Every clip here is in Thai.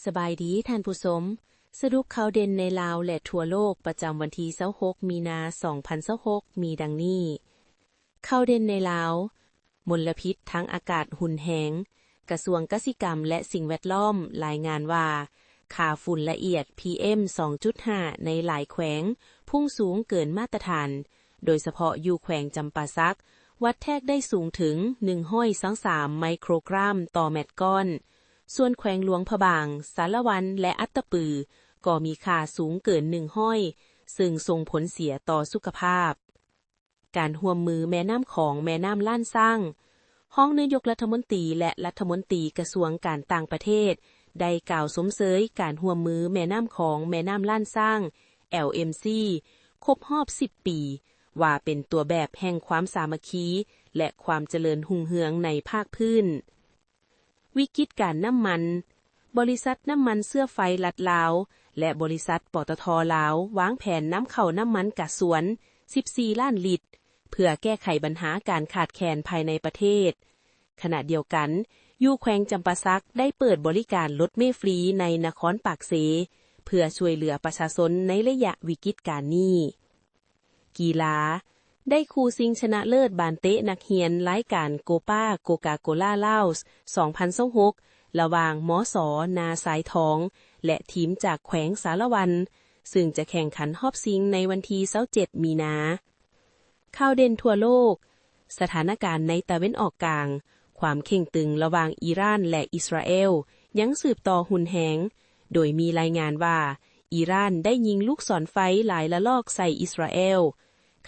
สบายดีท่านผู้ชมสรุปข่าวเด่นในลาวและทั่วโลกประจำวันที่26มีนา2026มีดังนี้ข่าวเด่นในลาวมลพิษทางอากาศหุ่นแหงกระทรวงกสิกรรมและสิ่งแวดล้อมรายงานว่าค่าฝุ่นละเอียด PM 2.5 ในหลายแขวงพุ่งสูงเกินมาตรฐานโดยเฉพาะอยู่แขวงจำปาสักวัดแทกได้สูงถึง123ไมโครกรัมต่อเม็ดก้อนส่วนแขวงหลวงพะบางสารวันและอัตตปือก็มีค่าสูงเกิน100ซึ่งส่งผลเสียต่อสุขภาพการร่วมมือแม่น้ำของแม่น้ำล้านสร้างห้องนายกรัฐมนตรีและรัฐมนตรีกระทรวงการต่างประเทศได้กล่าวสมเสยการร่วมมือแม่น้ำของแม่น้ำล้านสร้าง LMC ครบรอบ10ปีว่าเป็นตัวแบบแห่งความสามัคคีและความเจริญรุ่งเรืองในภาคพื้นวิกฤตการน้ำมันบริษัทน้ำมันเสื้อไฟลัดลาวและบริษัทปตท.ลาววางแผนนำเข้าน้ำมันกัดสวน14ล้านลิตรเพื่อแก้ไขปัญหาการขาดแคลนภายในประเทศขณะเดียวกันอยู่แขวงจำปาสักได้เปิดบริการรถเมล์ฟรีในนครปากเสเพื่อช่วยเหลือประชาชนในระยะวิกฤตการนี้กีฬาได้คู่ชิงชนะเลิศบานเตะนักเรียนรายการโกกาโกล่าลาวส์2026ระหว่างมส.นาสายทองและทีมจากแขวงสารวันซึ่งจะแข่งขันรอบชิงในวันที่27มีนาข่าวเด่นทั่วโลกสถานการณ์ในตะวันออกกลางความเข่งตึงระหว่างอิหร่านและอิสราเอลยังสืบต่อหุ่นแหงโดยมีรายงานว่าอิหร่านได้ยิงลูกศรไฟหลายละลอกใส่อิสราเอล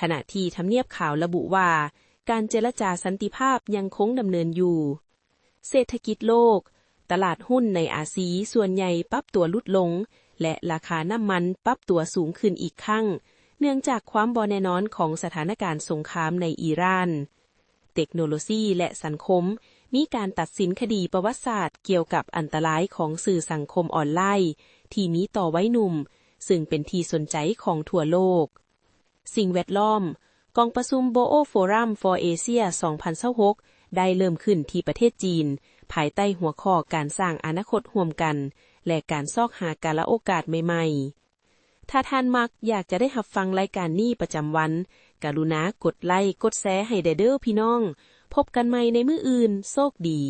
ขณะที่ทำเนียบข่าวระบุว่าการเจรจาสันติภาพยังคงดำเนินอยู่เศรษฐกิจโลกตลาดหุ้นในอาซีส่วนใหญ่ปรับตัวลดลงและราคาน้ำมันปรับตัวสูงขึ้นอีกครั้งเนื่องจากความบ่แน่นอนของสถานการณ์สงครามในอิหร่านเทคโนโลยีและสังคมมีการตัดสินคดีประวัติศาสตร์เกี่ยวกับอันตรายของสื่อสังคมออนไลน์ที่มีต่อวัยหนุ่มซึ่งเป็นที่สนใจของทั่วโลกสิ่งแวดล้อมกองประชุม Boao Forum for Asia 2026ได้เริ่มขึ้นที่ประเทศจีนภายใต้หัวข้อการสร้างอนาคตร่วมกันและการซอกหากาลโอกาสใหม่ๆถ้าท่านมักอยากจะได้รับฟังรายการนี้ประจำวันกรุณากดไลค์กดแชร์ให้เด้อพี่น้องพบกันใหม่ในมื้ออื่นโชคดี